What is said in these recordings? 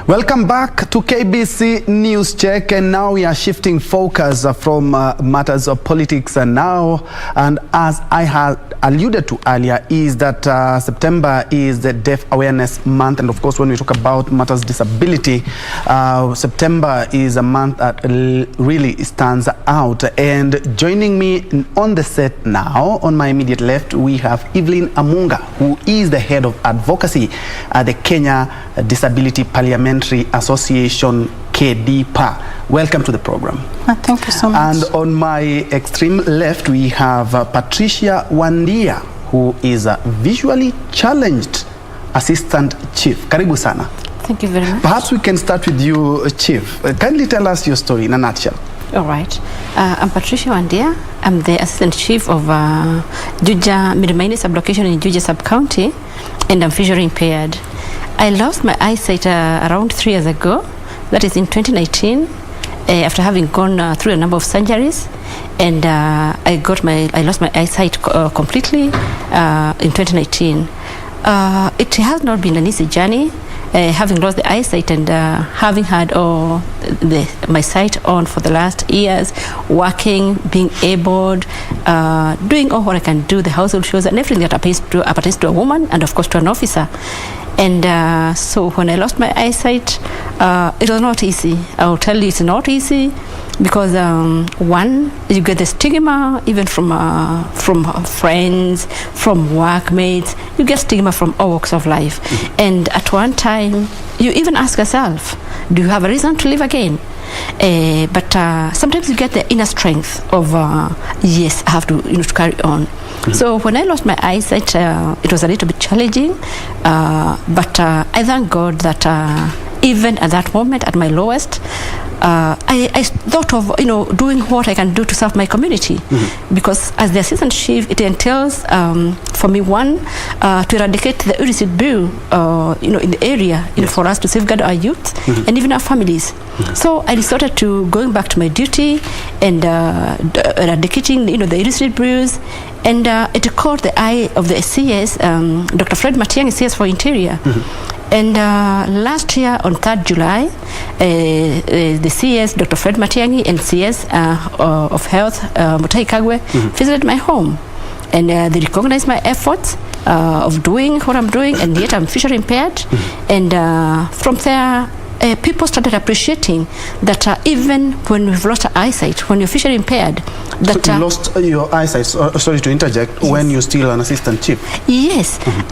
Welcome back to KBC News Check, and now we are shifting focus from matters of politics and as I had alluded to earlier, is that September is the Deaf Awareness Month, and of course when we talk about matters disability, September is a month that really stands out. And joining me on the set now, on my immediate left, we have Evalyne Amunga, who is the head of Advocacy at the Kenya Disability Parliamentary Association, KEDIPA. Welcome to the program. Thank you so much. And on my extreme left, we have Patricia Awanda, who is a visually challenged assistant chief. Karibu sana. Thank you very much. Perhaps we can start with you, Chief. Kindly tell us your story in a nutshell. All right. I'm Patricia Awanda. I'm the assistant chief of Juja Mid-Maini sub-location in Juja sub-county, and I'm visually impaired. I lost my eyesight around 3 years ago. That is in 2019, after having gone through a number of surgeries, and I lost my eyesight completely in 2019. It has not been an easy journey, having lost the eyesight and having had my sight on for the last years, working, being able, doing all what I can do, the household chores and everything that appertains to a woman and of course to an officer. And so when I lost my eyesight, it was not easy. I will tell you, it's not easy because one, you get the stigma even from friends, from workmates. You get stigma from all walks of life. Mm-hmm. And at one time, you even ask yourself, do you have a reason to live again? But sometimes you get the inner strength of yes, I have to to carry on. Mm-hmm. So when I lost my eyesight, it was a little bit challenging, but I thank God that even at that moment, at my lowest, I thought of doing what I can do to serve my community. Mm-hmm. Because as the assistant chief, it entails for me, one, to eradicate the illicit brew in the area, yes, for us to safeguard our youth, mm-hmm, and even our families. Mm-hmm. So I resorted to going back to my duty and eradicating the illicit brews, and it caught the eye of the CS, Dr. Fred Matiang'i, CS for Interior. Mm-hmm. And last year on 3rd July, the CS, Dr. Fred Matiang'i, and CS of Health, Mutai Kagwe, mm-hmm, visited my home. And they recognized my efforts of doing what I'm doing, and yet I'm visually impaired. Mm-hmm. And from there, people started appreciating that even when we've lost our eyesight, when you're visually impaired, that so you lost your eyesight. Sorry to interject. Yes. When you're still an assistant chief. Yes, mm-hmm,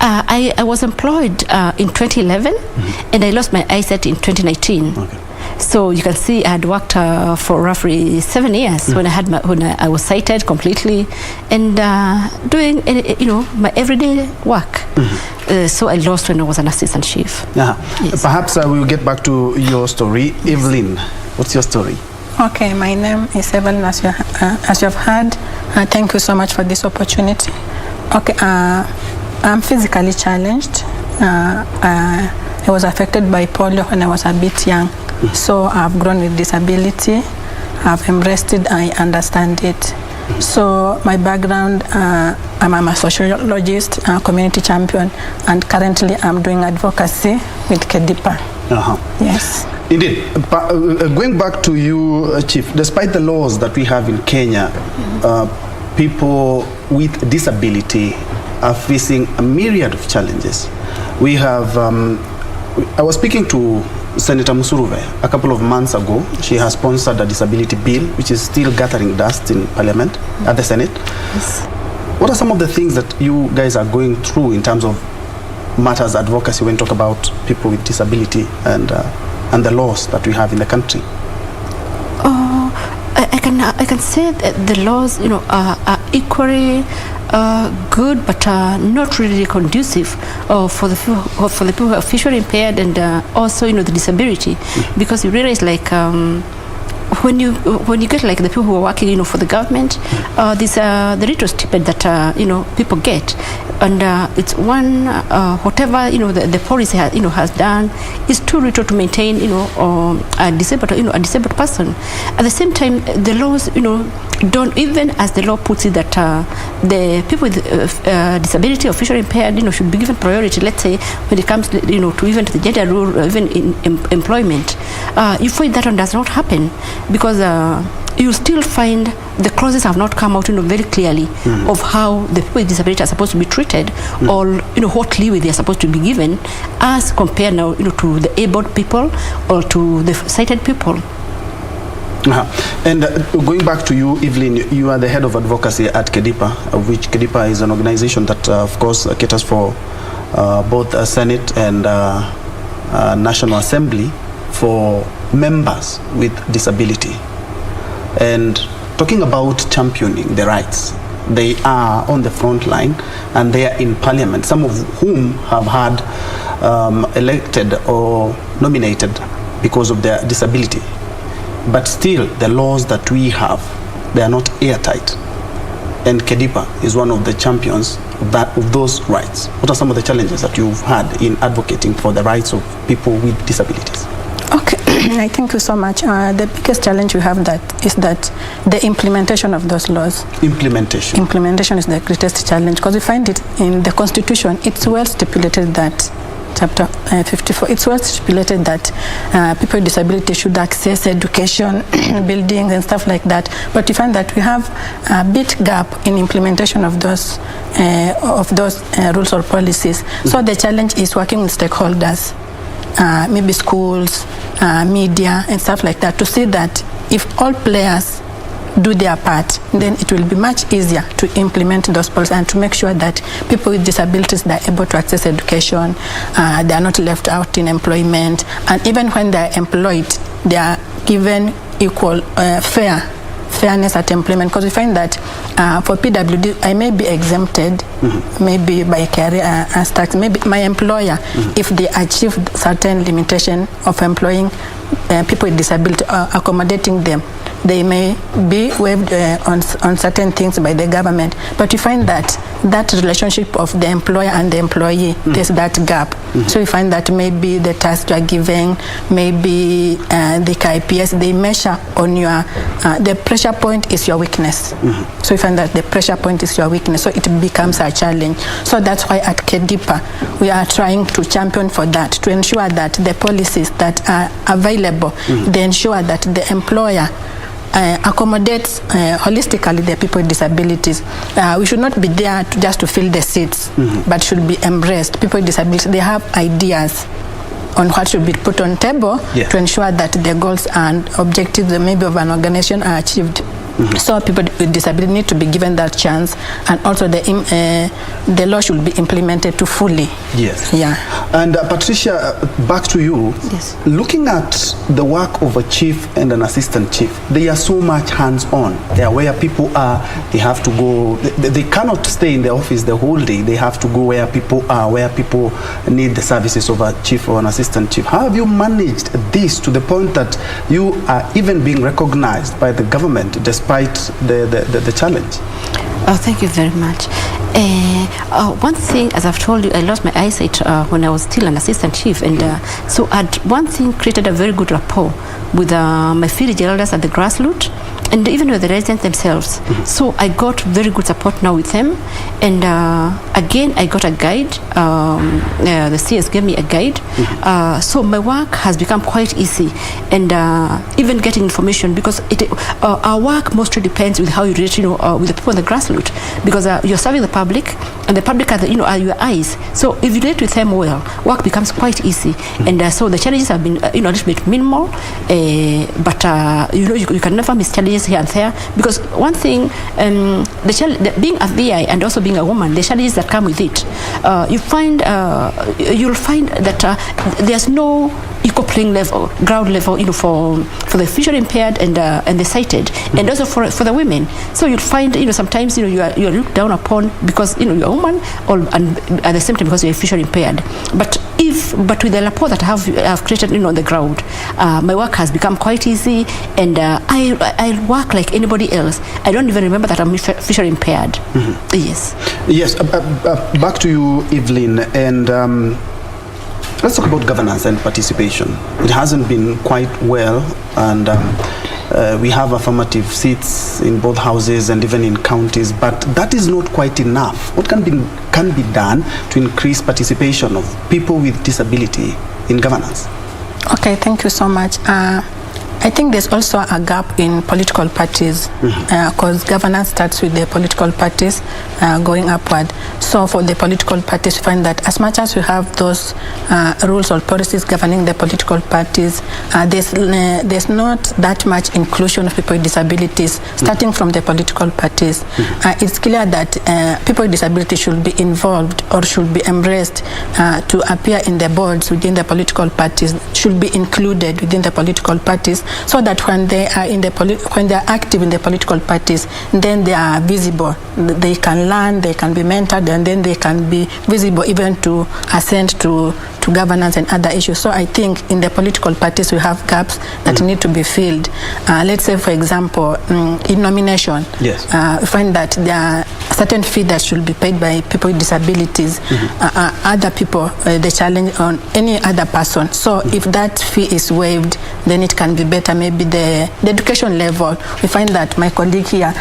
I was employed in 2011, mm-hmm, and I lost my eyesight in 2019. Okay. So you can see I had worked for roughly 7 years, mm-hmm, when I was sighted completely, and doing my everyday work. Mm-hmm. So I lost when I was an assistant chief. Yes. Perhaps we'll get back to your story. Evalyne, what's your story? Okay, my name is Evalyne, as you have heard. Thank you so much for this opportunity. Okay, I'm physically challenged. I was affected by polio when I was a bit young. Mm-hmm. So I've grown with disability. I've embraced it. I understand it. Mm-hmm. So my background, I'm a sociologist, a community champion, and currently I'm doing advocacy with KEDIPA. Uh-huh. Yes. Indeed. Going back to you, Chief, despite the laws that we have in Kenya, mm-hmm, people with disability are facing a myriad of challenges. We have, I was speaking to Senator Musuruve a couple of months ago. She has sponsored a disability bill, which is still gathering dust in Parliament, mm-hmm, at the Senate. Yes. What are some of the things that you guys are going through in terms of matters advocacy when you talk about people with disability and the laws that we have in the country? I can say that the laws are equally good, but not really conducive for the people who are visually impaired and also the disability, mm-hmm, because you realize when you get like the people who are working, for the government, this the little stipend that people get, and it's one whatever the policy has done is too little to maintain a disabled person. At the same time, the laws don't, even as the law puts it, that the people with disability or visually impaired should be given priority. Let's say when it comes to even to the gender role, or even in employment, you find that one does not happen, because you still find the clauses have not come out very clearly of how the people with disability are supposed to be treated, or what leeway they are supposed to be given as compared now to the abled people or to the sighted people. And going back to you, Evalyne, you are the head of advocacy at KEDIPA, of which KEDIPA is an organization that, of course, caters for both a Senate and National Assembly for members with disability. And talking about championing the rights, they are on the front line and they are in parliament, some of whom have had elected or nominated because of their disability. But still, the laws that we have, they are not airtight. And KEDIPA is one of the champions of those rights. What are some of the challenges that you've had in advocating for the rights of people with disabilities? Okay, I thank you so much. The biggest challenge we have is that the implementation of those laws. Implementation is the greatest challenge, because we find it in the Constitution. It's well stipulated that Chapter 54, it's well stipulated that people with disability should access education, buildings and stuff like that. But we find that we have a big gap in implementation of those rules or policies. So the challenge is working with stakeholders, maybe schools, media and stuff like that, to see that if all players do their part, then it will be much easier to implement those policies and to make sure that people with disabilities, they are able to access education, they are not left out in employment, and even when they are employed, they are given equal fairness at employment. Because we find that for PWD, I may be exempted, maybe by career tax, maybe my employer, if they achieve certain limitation of employing people with disability, accommodating them, they may be waived on certain things by the government. But you find that relationship of the employer and the employee, there's that gap. So you find that maybe the tasks you are giving, maybe the KPS, they measure on your, the pressure point is your weakness. So you find that the pressure point is your weakness, so it becomes a challenge. So that's why at KEDIPA, we are trying to champion for that, to ensure that the policies that are available, they ensure that the employer accommodates holistically the people with disabilities. We should not be there just to fill the seats, but should be embraced. People with disabilities, they have ideas on what should be put on table to ensure that the goals and objectives maybe of an organization are achieved. So people with disability need to be given that chance, and also the law should be implemented to fully. Yes. Yeah. And Patricia, back to you. Yes. Looking at the work of a chief and an assistant chief, they are so much hands-on. They are where people are. They have to go. They cannot stay in the office the whole day. They have to go where people are, where people need the services of a chief or an assistant chief. How have you managed this to the point that you are even being recognized by the government despite the challenge? Oh, thank you very much. One thing, as I've told you, I lost my eyesight when I was still an assistant chief, and so one thing created a very good rapport with my village elders at the grassroots, and even with the residents themselves. So I got very good support now with them, and again I got a guide. The CS gave me a guide, so my work has become quite easy, and even getting information, because our work mostly depends with how you relate, with the people on the grassroots, because you're serving the public, and the public are are your eyes. So if you relate with them well, work becomes quite easy, and so the challenges have been a little bit minimal, but you can never miss challenges here and there, because one thing, being a VI and also being a woman, the challenges that come with it, you'll find that there's no equal playing level, ground level, for the visually impaired and the sighted, and also for the women. So you'll find, sometimes, you are looked down upon because, you're a woman, and at the same time because you're visually impaired. But with the rapport that I have created, on the ground, my work has become quite easy, and I work like anybody else. I don't even remember that I'm visually impaired. Yes. Yes. Back to you, Evalyne, and let's talk about governance and participation. It hasn't been quite well, and we have affirmative seats in both houses and even in counties, but that is not quite enough. What can be done to increase participation of people with disability in governance? Okay, thank you so much. I think there's also a gap in political parties, because governance starts with the political parties going upward. So for the political parties, we find that as much as we have those rules or policies governing the political parties, there's not that much inclusion of people with disabilities starting from the political parties. It's clear that people with disabilities should be involved or should be embraced to appear in the boards within the political parties, should be included within the political parties, so that when they are when they are active in the political parties, then they are visible. They can learn, they can be mentored, and then they can be visible even to ascend to governance and other issues. So I think in the political parties we have gaps that need to be filled. Let's say, for example, in nomination, yes, we find that there are certain fee that should be paid by people with disabilities. Other people, the challenge on any other person. So if that fee is waived, then it can be better. Maybe the education level. We find that my colleague here,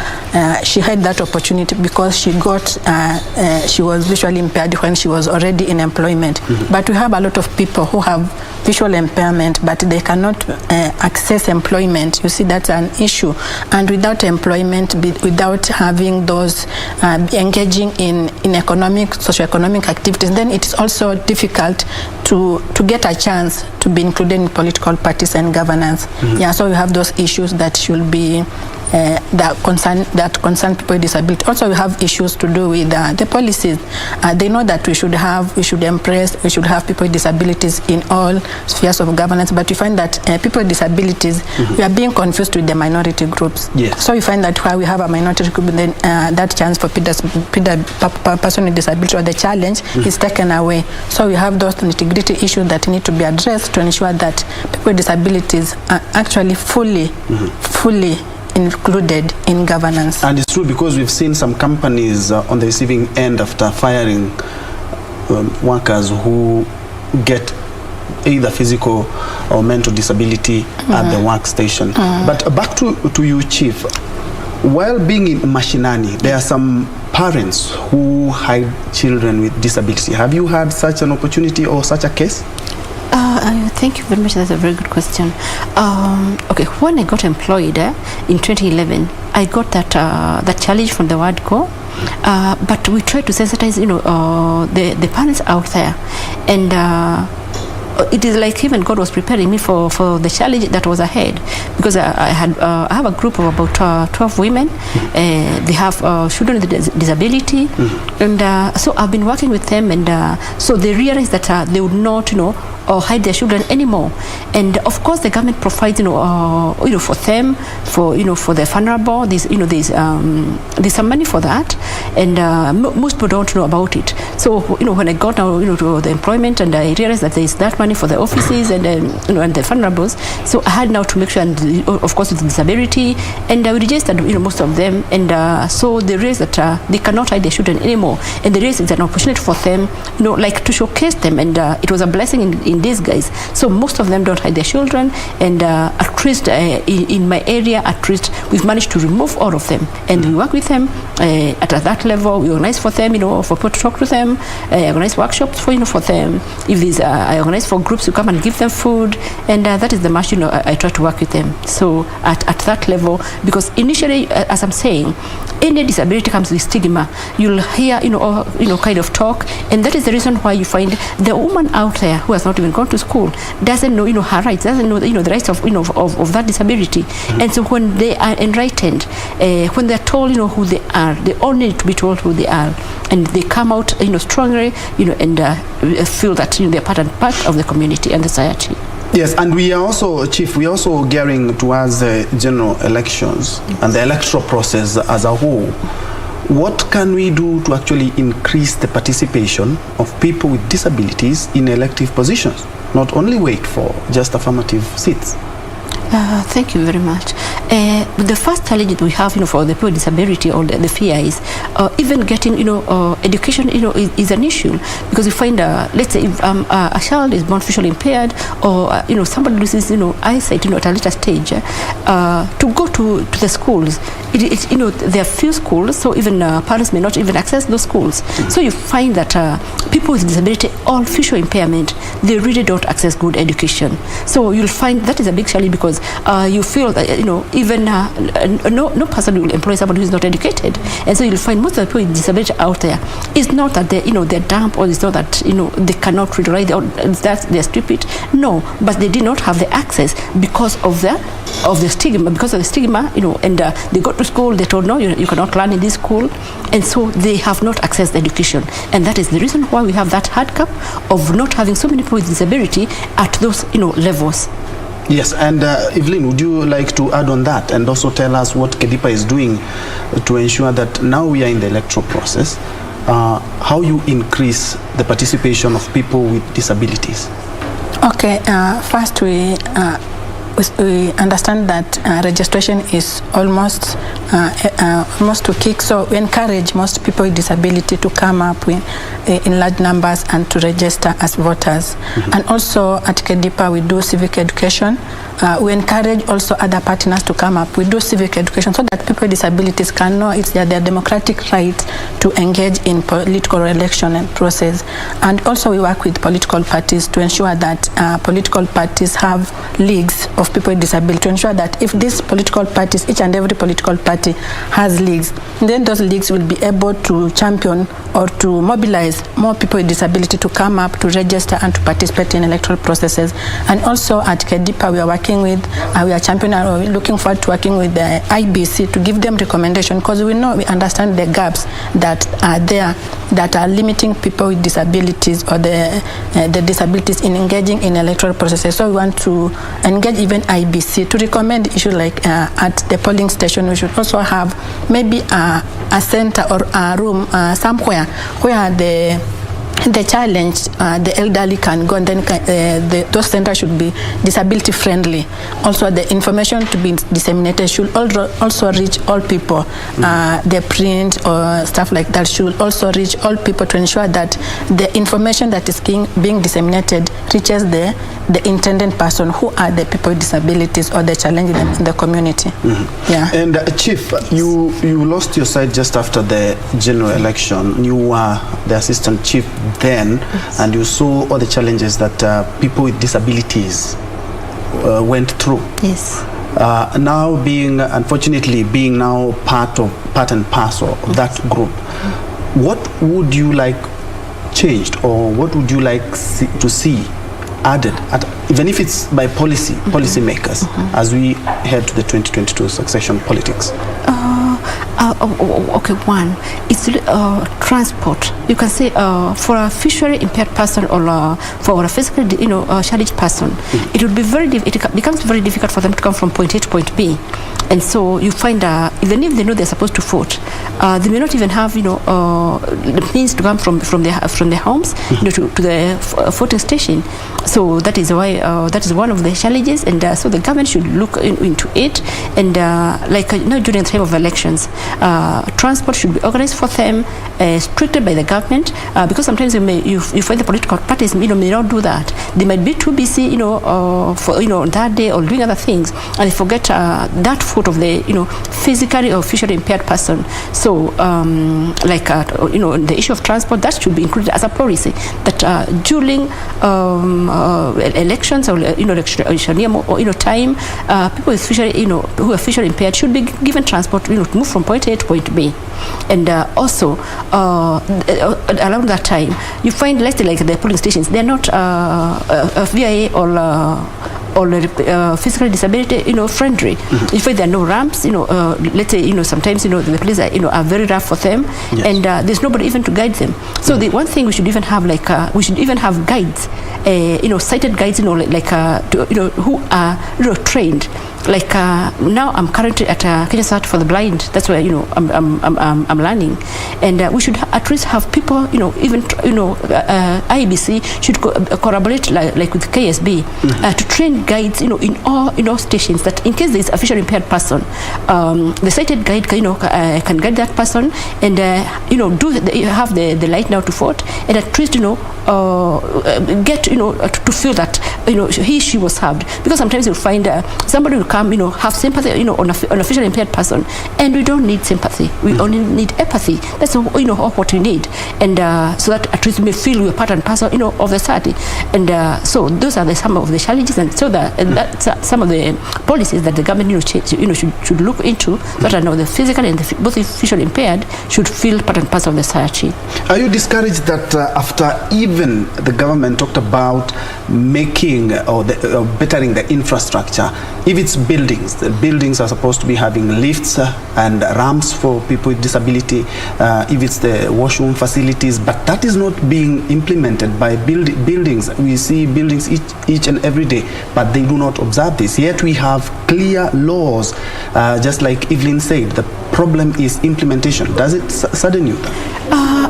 she had that opportunity because she was visually impaired when she was already in employment. But we have a lot of people who have visual impairment, but they cannot access employment. You see, that's an issue. And without employment, without having those engaging in socioeconomic activities, then it's also difficult to get a chance to be included in political parties and governance. Yeah, so we have those issues that should be that concern people with disability. Also, we have issues to do with the policies. They know that we should have people with disabilities in all spheres of governance, but we find that people with disabilities, we are being confused with the minority groups. Yes. So we find that while we have a minority group, then that chance for person with disability or the challenge is taken away. So we have those nitty-gritty issues that need to be addressed to ensure that people with disabilities are actually fully included in governance. And it's true, because we've seen some companies on the receiving end after firing workers who get either physical or mental disability at the workstation. But back to you, Chief. While being in mashinani, there are some parents who hide children with disability. Have you had such an opportunity or such a case? Thank you very much. That's a very good question. Okay, when I got employed in 2011, I got that challenge from the word go, but we tried to sensitize, the parents out there, and it is like even God was preparing me for the challenge that was ahead, because I have a group of about 12 women. They have children with disability, and so I've been working with them, and so they realized that they would not, or hide their children anymore. And of course, the government provides, for them, for their vulnerable. There's some money for that, and most people don't know about it. So when I got now, to the employment, and I realized that there is that money for the offices and and the vulnerables. So I had now to make sure, and of course with disability, and we registered most of them, and so they realized that they cannot hide their children anymore, and they realized it's an opportunity for them, like to showcase them, and it was a blessing in disguise. So most of them don't hide their children, and at least in my area, at least we've managed to remove all of them, and we work with them at that level. We organize for them, for people to talk to them. I organize workshops for them. If there's I organize for groups to come and give them food, and that is the much I try to work with them. So at that level, because initially, as I'm saying, any disability comes with stigma. You'll hear kind of talk, and that is the reason why you find the woman out there who has not even gone to school doesn't know her rights, doesn't know the rights of that disability. And so when they are enlightened, when they're told who they are, they all need to be told who they are, and they come out strongly and feel that they're part of the community and the society. Yes, and we are also, Chief, we are also gearing towards the general elections and the electoral process as a whole. What can we do to actually increase the participation of people with disabilities in elective positions? Not only wait for just affirmative seats. Thank you very much. The first challenge that we have, for the people with disability, or the fear is even getting, education, is an issue, because you find, let's say, if a child is born visually impaired, or somebody loses, eyesight, at a later stage, to go to the schools, there are few schools, so even parents may not even access those schools. So you find that people with disability or visual impairment, they really don't access good education. So you'll find that is a big challenge, because you feel that even no person will employ somebody who is not educated, and so you'll find most of the people with disability out there, it's not that they're dumb, or it's not that they cannot read or write, or that they're stupid. No, but they did not have the access because of the stigma. Because of the stigma, and they got to school, they told, no, you cannot learn in this school, and so they have not accessed education, and that is the reason why we have that handicap of not having so many people with disability at those levels. Yes, and Evalyne, would you like to add on that and also tell us what KEDIPA is doing to ensure that now we are in the electoral process, how you increase the participation of people with disabilities? Okay, first we understand that registration is almost to kick, so we encourage most people with disability to come up in large numbers and to register as voters. And also at KEDIPA we do civic education. We encourage also other partners to come up. We do civic education so that people with disabilities can know it's their democratic right to engage in political election and process. And also we work with political parties to ensure that political parties have leagues of people with disability, to ensure that if these political parties, each and every political party has leagues, then those leagues will be able to champion or to mobilize more people with disability to come up, to register and to participate in electoral processes. And also at KEDIPA we are working with, we are championing, or looking forward to working with the IBC to give them recommendation, because we understand the gaps that are there that are limiting people with disabilities or the disabilities in engaging in electoral processes. So we want to engage even IBC to recommend issues like at the polling station we should also have maybe a center or a room somewhere where the challenge, the elderly can go, and then those centers should be disability friendly. Also the information to be disseminated should also reach all people. The print or stuff like that should also reach all people, to ensure that the information that is being disseminated reaches the intended person, who are the people with disabilities or the challenge in the community. Yeah. And Chief, you lost your sight just after the general election. You were the assistant chief then, and you saw all the challenges that people with disabilities went through. Yes. Now unfortunately being now part and parcel of that group, what would you like changed, or what would you like to see added, even if it's by policy makers, as we head to the 2022 succession politics? Okay, one, it's transport. You can say for a visually impaired person or for a physically challenged person, it would be it becomes very difficult for them to come from point A to point B. And so you find even if they know they're supposed to vote, they may not even have the means to come from their homes to the voting station. So that is why that is one of the challenges, and so the government should look into it. And during the time of elections, transport should be organized for them, strictly by the government, because sometimes you find the political parties may not do that. They might be too busy for that day or doing other things, and they forget that foot of the physically or visually impaired person. So the issue of transport, that should be included as a policy, that during elections or election time, people with who are visually impaired should be given transport to move from point A to point B. And also around that time you find, let's say, like the polling stations, they're not VIA or physical disability friendly. In fact, there are no ramps. Let's say sometimes the places are very rough for them. Yes. And there's nobody even to guide them. So the one thing we should even have, we should even have guides sighted guides, who are trained. Like now, I'm currently at Kenya Society for the Blind. That's where I'm learning, and we should at least have people, even IBC should collaborate like with KSB to train guides, in all stations. That in case there is a visually impaired person, the sighted guide can guide that person, and have the light now to vote, and at least get to feel that she was served, because sometimes you'll find somebody will come, have sympathy, on a visually impaired person, and we don't need sympathy. We only need empathy. That's what we need, and so that at least we feel we're part and parcel, of the society, and so those are some of the challenges, and so that's some of the policies that the government should look into, so that the physical and both visually impaired should feel part and parcel of the society. Are you discouraged that after even the government talked about making or bettering the infrastructure, if it's buildings, the buildings are supposed to be having lifts and ramps for people with disability, if it's the washroom facilities, but that is not being implemented by buildings. We see buildings each and every day, but they do not observe this. Yet we have clear laws, just like Evalyne said, the problem is implementation. Does it sadden you?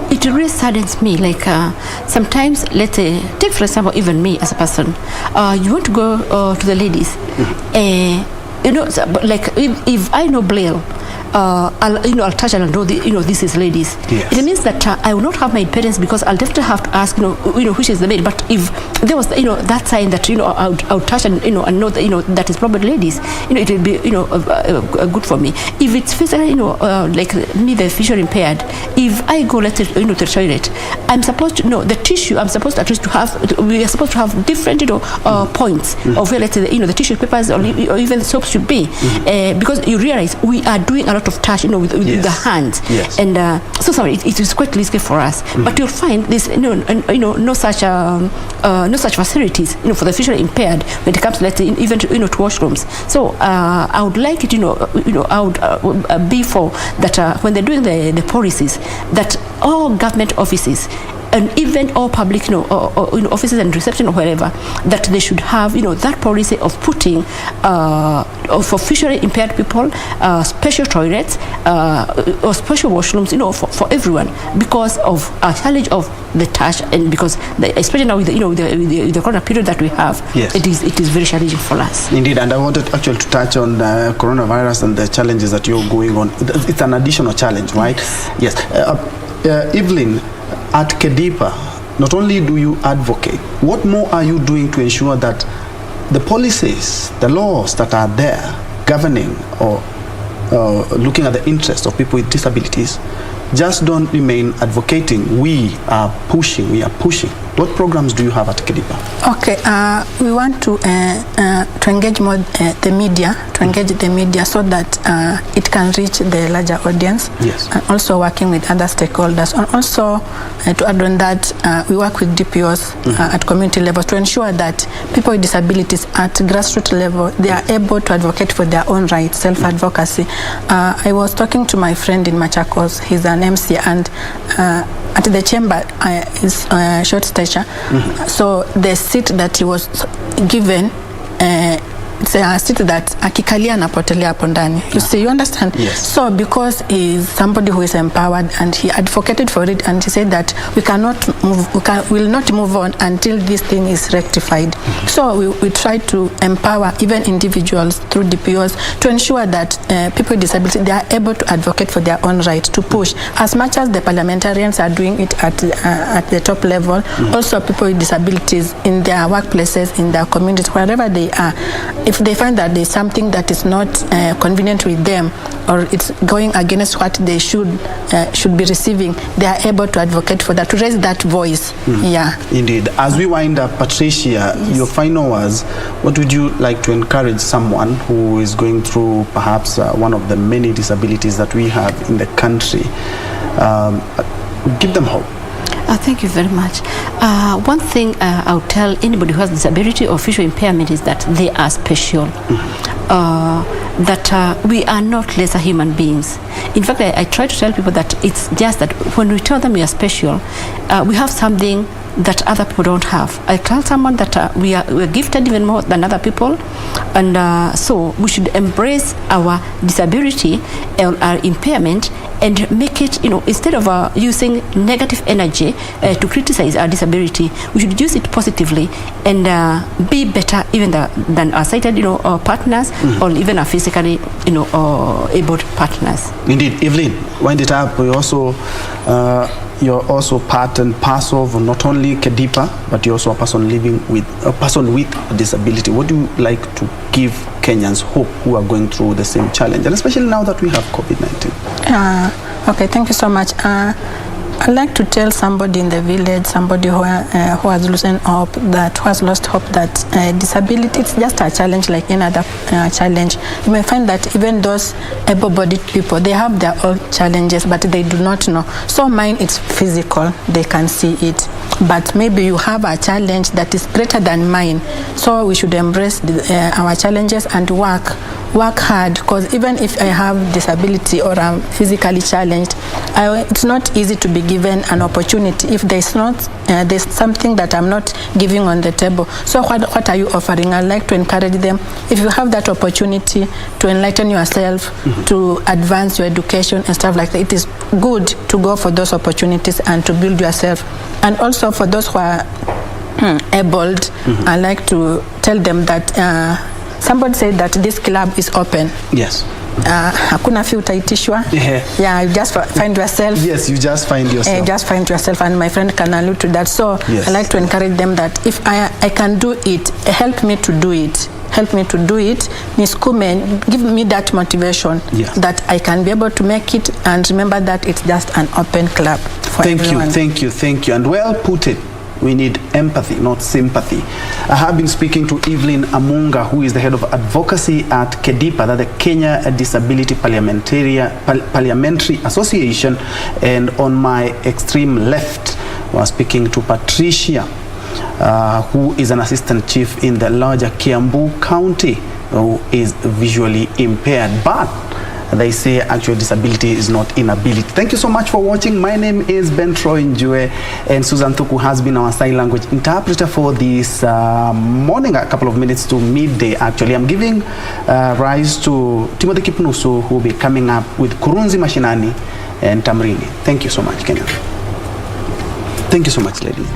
It really saddens me. Like sometimes, let's say, take for example, even me as a person, you want to go to the ladies, like if I know Blair, I'll touch and I'll know this is ladies. Yes. It means that I will not have my parents, because I'll definitely have to ask which is the maid. But if there was that sign that I would touch and know that that is probably ladies, it will be good for me. If it's physically like me, the visually impaired, if I go to the toilet, I'm supposed to know the tissue. I'm supposed to at least we are supposed to have different points of where, let's say, the tissue papers or even soap should be, because you realize we are doing a lot of touch, with yes. the hands, yes. And so sorry, it is quite risky for us. But you'll find this, no such facilities, for the visually impaired when it comes to, let's say, even to washrooms. So I would like it, I would be for that when they're doing the policies, that all government offices and even all public offices and reception or wherever, that they should have that policy of putting for visually impaired people special toilets or special washrooms for everyone, because of a challenge of the touch, and because especially now with the corona period that we have, yes. it is very challenging for us. Indeed, and I wanted actually to touch on coronavirus and the challenges that you're going on. It's an additional challenge, right? Yes. Evalyne, at KEDIPA, not only do you advocate, what more are you doing to ensure that the policies, the laws that are there governing or looking at the interests of people with disabilities just don't remain advocating? We are pushing. What programs do you have at KEDIPA? Okay, we want to engage more the media, so that it can reach the larger audience. Yes. And also working with other stakeholders. And also to add on that, we work with DPOs at community level to ensure that people with disabilities at grassroots level, they are able to advocate for their own rights, self-advocacy. I was talking to my friend in Machakos. He's an MC, and at the chamber is short stature. So the seat that he was given, it's a seat that akikalia anapotelea hapo ndani. You see, you understand? Yes. So because he is somebody who is empowered, and he advocated for it, and he said that we will not move on until this thing is rectified. So we try to empower even individuals through DPOs to ensure that people with disability, they are able to advocate for their own right, to push as much as the parliamentarians are doing it at the top level. Also, people with disabilities in their workplaces, in their communities, wherever they are, if they find that there's something that is not convenient with them, or it's going against what they should be receiving, they are able to advocate for that, to raise that voice. Yeah. Indeed. As we wind up, Patricia, yes. Your final words, what would you like to encourage someone who is going through perhaps one of the many disabilities that we have in the country? Give them hope. Thank you very much. One thing I'll tell anybody who has disability or visual impairment is that they are special. that we are not lesser human beings. In fact, I try to tell people that it's just that when we tell them we are special, we have something that other people don't have. I tell someone that we're gifted even more than other people, and so we should embrace our disability or our impairment and make it, instead of using negative energy to criticize our disability, we should use it positively and be better even than our sighted partners, or even our physically able partners. Indeed. Evalyne, wind it up. You're also part and parcel of not only KEDIPA, but you're also a person living with a disability. What do you like to give Kenyans hope who are going through the same challenge, and especially now that we have COVID-19? Okay, thank you so much. I'd like to tell somebody in the village, somebody who has lost hope, that disability is just a challenge like any other challenge. You may find that even those able-bodied people, they have their own challenges, but they do not know. So mine is physical, they can see it. But maybe you have a challenge that is greater than mine. So we should embrace our challenges and work hard, because even if I have disability or I'm physically challenged, it's not easy to be given an opportunity if there's something that I'm not giving on the table. So what are you offering? I'd like to encourage them, if you have that opportunity to enlighten yourself, to advance your education and stuff like that, it is good to go for those opportunities and to build yourself. And also for those who are abled, I like to tell them that somebody said that this club is open. Yes. Hakuna fee utaitishwa. Yeah, you just find yourself. Yes, you just find yourself. Just find yourself, and my friend can allude to that. So yes. I like to encourage them that if I can do it, help me to do it. Help me to do it. Niskume, give me that motivation, that I can be able to make it, and remember that it's just an open club for everyone. Thank you. And well put it. We need empathy, not sympathy. I have been speaking to Evalyne Amunga, who is the head of Advocacy at KEDIPA, that's the Kenya Disability Parliamentary Association. And on my extreme left, we are speaking to Patricia, who is an assistant chief in the larger Kiambu County, who is visually impaired. But they say actual disability is not inability. Thank you so much for watching. My name is Njue, and Susan Thuku has been our sign language interpreter for this morning, a couple of minutes to midday actually. I'm giving rise to Timothy Kipnusu, who will be coming up with Kurunzi Mashinani and Tamrini. Thank you so much, Kenya. Thank you so much, ladies.